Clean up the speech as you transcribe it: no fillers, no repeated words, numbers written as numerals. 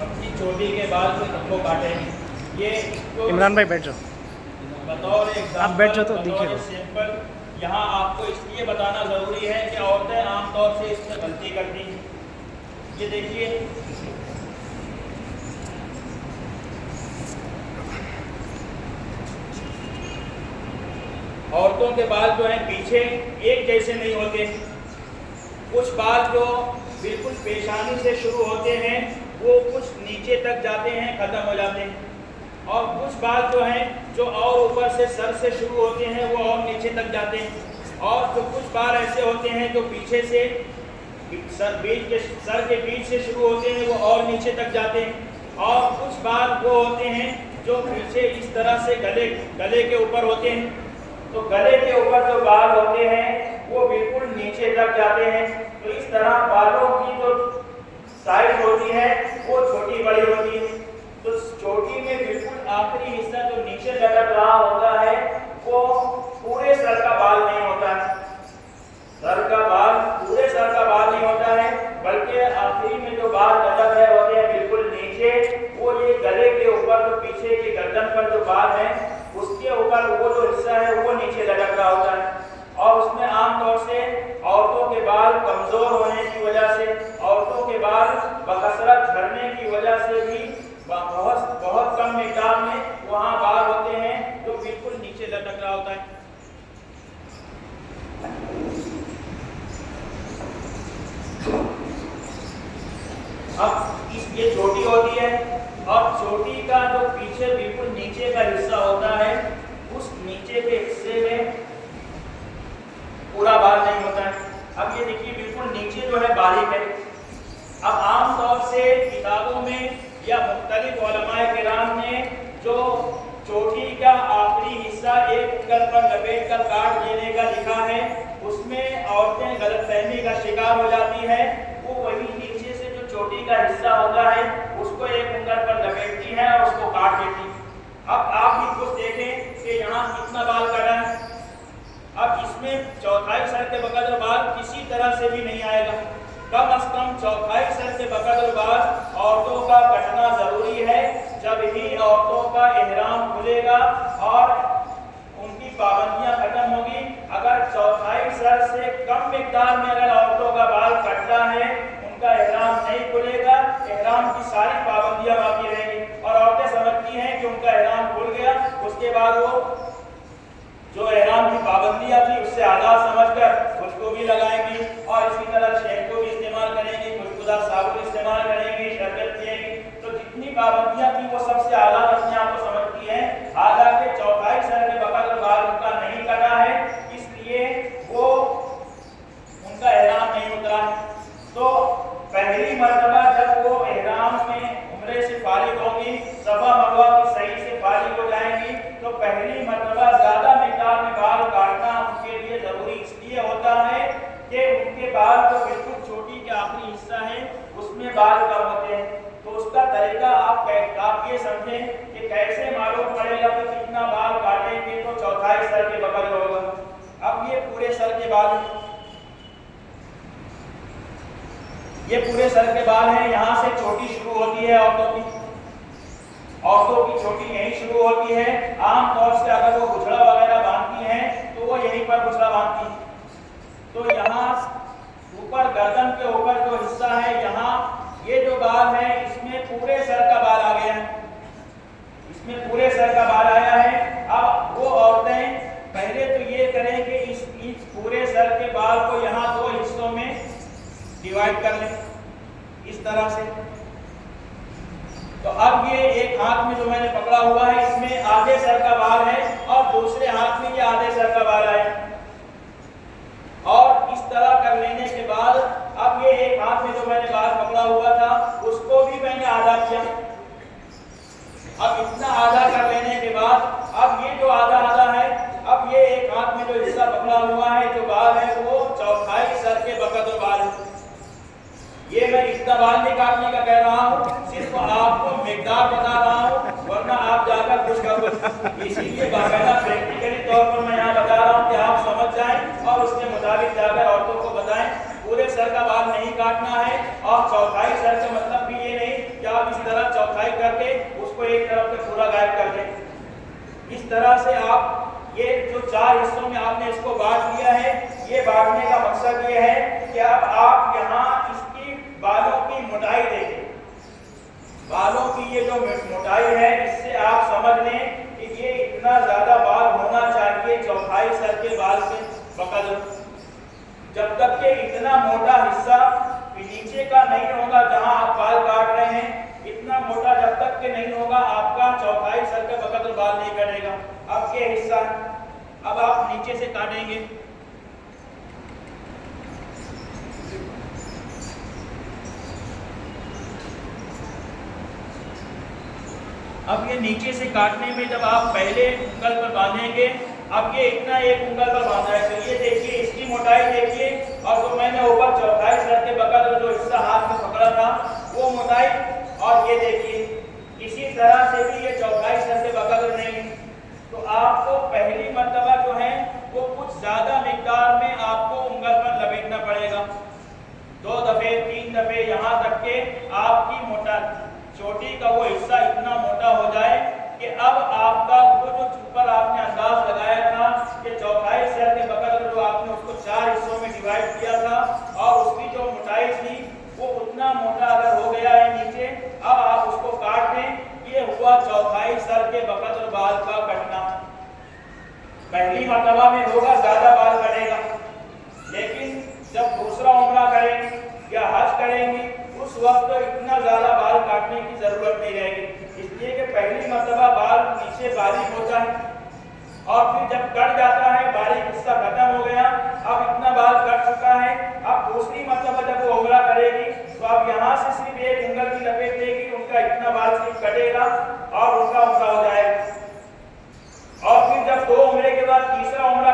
अपनी चोटी के बाल को सबको काटेंगे। ये इमरान भाई बैठ जाओ, बतौर आप बैठ जाओ तो एग्जाम्पल, दिखे बतौर बस। सैंपल यहाँ आपको इसलिए बताना ज़रूरी है कि औरतें आमतौर से इसमें गलती करती हैं। ये देखिए, औरतों के बाल जो हैं पीछे एक जैसे नहीं होते। कुछ बाल जो बिल्कुल पेशानी से शुरू होते हैं वो कुछ नीचे तक जाते हैं, ख़त्म हो जाते हैं, और कुछ बाल जो हैं जो और ऊपर से सर से शुरू होते हैं वो और नीचे तक जाते हैं, और जो कुछ बाल ऐसे होते हैं जो पीछे से सर के बीच से शुरू होते हैं वो और नीचे तक जाते हैं, और कुछ बाल वो होते हैं जो पीछे इस तरह से गले के ऊपर होते हैं। तो गले के ऊपर जो बाल होते हैं वो बिल्कुल नीचे तक जाते हैं। तो इस तरह बालों की जो साइज होती है वो छोटी बड़ी होती है। तो चोटी में बिल्कुल आखिरी हिस्सा जो नीचे लटक रहा होता है वो पूरे सर का बाल नहीं होता है। पूरे सर का बाल नहीं होता है, बल्कि आखिरी में जो बाल लटक रहे होते हैं बिल्कुल नीचे, वो ये गले के ऊपर जो पीछे की गर्दन पर जो बाल है उसके ऊपर वो जो हिस्सा है वो नीचे लटक रहा होता है। और उसमें आमतौर से औरतों के बाल कमज़ोर होने की वजह से, औरतों के बाल बकसरत झड़ने की वजह से भी बहुत कम मिक़दार में वहाँ बाल होते हैं जो बिल्कुल नीचे लटक रहा होता है। अब ये चोटी होती है, और चोटी का जो पीछे बिल्कुल नीचे का हिस्सा होता है उस नीचे के हिस्से में पूरा बाल नहीं होता है। अब ये देखिए बिल्कुल नीचे जो है बारीक है। अब आम तौर से किताबों में या मुख्तलिफ उलमाए किराम ने जो चोटी का आखिरी हिस्सा एक उंगल पर लपेट कर काट देने का लिखा है, उसमें औरतें गलतफहमी का शिकार हो जाती है। वो वही नीचे से जो चोटी का हिस्सा होता है उसको एक उंगल पर लपेटती है और उसको काट देती है। अब आप भी खुद देखें कि यहाँ कितना बाल कटा है। अब इसमें चौथाई सर के बकदर बाल किसी तरह से भी नहीं आएगा। कम अज कम चौथाई सर के बकदर बाल औरतों का कटना जरूरी है, जब ही औरतों का इहराम खुलेगा और उनकी पाबंदियां खत्म होगी। अगर चौथाई सर से कम मिकदार में अगर औरतों का बाल कटता है, उनका इहराम नहीं खुलेगा, इहराम की सारी पाबंदियां बाकी रहेंगी। और औरतें समझती हैं कि उनका इहराम खुल गया, उसके बाद वो जो इहराम की पाबंदियां थी उससे आज़ाद समझकर खुशबू भी लगाएंगी, और इसी तरह शैम्पू भी इस्तेमाल करेंगी, खुशबूदार साबुन इस्तेमाल करेंगी, शरबत पिएंगी। तो जितनी पाबंदियां थी वो सबसे आज़ाद अपने आप को समझती हैं। हालांकि चौथाई सर के बकदर बाल उनका नहीं कटा है, इसलिए वो उनका इहराम नहीं उतरा है। तो पहली मर्तबा जब वो इहराम में उम्रे से फारिग होंगी, सफा मरवा की सही से फारिग हो जाएंगी, तो पहली मर्तबा ज़्यादा मिक़दार में बाल काटना उनके लिए ज़रूरी इसलिए होता है कि उनके बाल जो बिल्कुल चोटी के आखिरी हिस्सा है उसमें बाल कम होते हैं। तो उसका तरीका आप ये समझें कि कैसे मालूम पड़ेगा कि कितना बाल काटेंगे तो चौथाई सर के बगल होगा। अब ये पूरे सर के बाल हैं, ये पूरे सर के बाल हैं। यहाँ से चोटी शुरू होती है औरतों की चोटी यहीं शुरू होती है। आम तौर से अगर वो गुछड़ा वगैरह बांधती हैं तो वो यहीं पर गुछड़ा बांधती हैं। तो यहाँ ऊपर गर्दन के ऊपर जो हिस्सा है, यहाँ ये जो बाल है इसमें पूरे सर का बाल आ गया है, इसमें पूरे सर का बाल आया है। अब वो औरतें पहले तो ये करें कि इस पूरे सर के बाल को यहाँ दो हिस्सों में डिवाइड कर लें इस तरह से। तो अब ये एक हाथ में जो मैंने पकड़ा हुआ है इसमें आधे सर का बाल है, और दूसरे हाथ में ये आधे सर का बाल है। और इस तरह कर लेने के बाद अब ये एक हाथ में जो मैंने बाल पकड़ा हुआ था उसको भी मैंने आधा किया। अब इतना आधा कर लेने के बाद अब ये जो आधा आधा है, अब ये एक हाथ में जो हिस्सा पकड़ा हुआ है जो बाल है वो चौथाई सर के बकदर बाल है। ये मैं इतना बाल नहीं काटने का कह रहा हूँ, सिर्फ आपको मिकदार बता रहा हूँ, वरना आप जाकर कुछ कर। इसीलिए बाकायदा प्रैक्टिकली तौर पर मैं यहाँ बता रहा हूँ कि आप समझ जाएं और उसके मुताबिक जाकर औरतों को बताएं। पूरे सर का बाल नहीं काटना है, और चौथाई सर का मतलब भी ये नहीं कि आप इस तरह صفائی کر کے اس کو ایک طرف سے پورا غائب کر دیں. اس طرح سے آپ یہ جو 4 حصوں میں آپ نے اس کو بانٹ لیا ہے، یہ بانٹنے کا مقصد یہ ہے کہ اب آپ یہاں اس کی بالوں کی موٹائی دیکھیں. بالوں کی یہ جو موٹائی ہے اس سے آپ سمجھ لیں کہ یہ اتنا زیادہ بال ہونا چاہیے چوتھائی سر کے بال سے بقدر. جب تک کہ اتنا موٹا حصہ نیچے کا نہیں ہوگا جہاں آپ بال کاٹ رہے ہیں، اتنا موٹا جب تک کہ نہیں ہوگا آپ کا چوتھائی سر کے بقدر بال نہیں کٹے گا. اب یہ حصہ اب آپ نیچے سے کاٹیں گے. اب یہ نیچے سے کاٹنے میں جب آپ پہلے انگل پر باندھیں گے، اب یہ اتنا ایک انگل پر باندھا ہے تو یہ دیکھیے اس کی موٹائی دیکھیے، اور جو میں نے اوپر چوتھائی سر کے بقدر جو حصہ ہاتھ میں پکڑا تھا وہ موٹائی، اور یہ دیکھیے اسی طرح سے بھی یہ چوتھائی سر کے بقدر نہیں. تو آپ کو پہلی مرتبہ جو ہے وہ کچھ زیادہ مقدار میں آپ کو انگل پر لپیٹنا پڑے گا. 2 دفعے 3 دفعے یہاں تک کہ آپ کی چوٹی کا وہ حصہ اتنا موٹا ہو جائے کہ اب آپ کا جو اوپر آپ نے انداز لگایا تھا کہ چوتھائی سر کے بقدر جو آپ نے اس کو 4 حصوں میں ڈیوائڈ کیا تھا اور اس کی جو موٹائی تھی وہ اتنا موٹا اگر ہو گیا ہے نیچے، اب آپ اس کو کاٹ دیں. یہ ہوا چوتھائی سر کے بقدر بال کا کٹنا. پہلی مرتبہ میں ہوگا زیادہ بال کٹے گا، لیکن جب دوسرا عمرہ کریں گے یا حج کریں گے اس وقت اتنا زیادہ بال کاٹنے کی ضرورت نہیں رہے گی، اس لیے کہ پہلی مرتبہ بال نیچے باریک ہوتا ہے اور پھر جب کٹ جاتا ہے باریک حصہ ختم ہو گیا، اب اتنا بال کٹ چکا ہے. اب دوسری مرتبہ جب وہ عمرہ کرے گی تو اب یہاں سے صرف ایک انگل کی لپیٹ دے گی، ان کا اتنا بال صرف کٹے گا اور ان کا عمرہ ہو جائے گا. اور پھر جب 2 عمرے کے بعد تیسرا عمرہ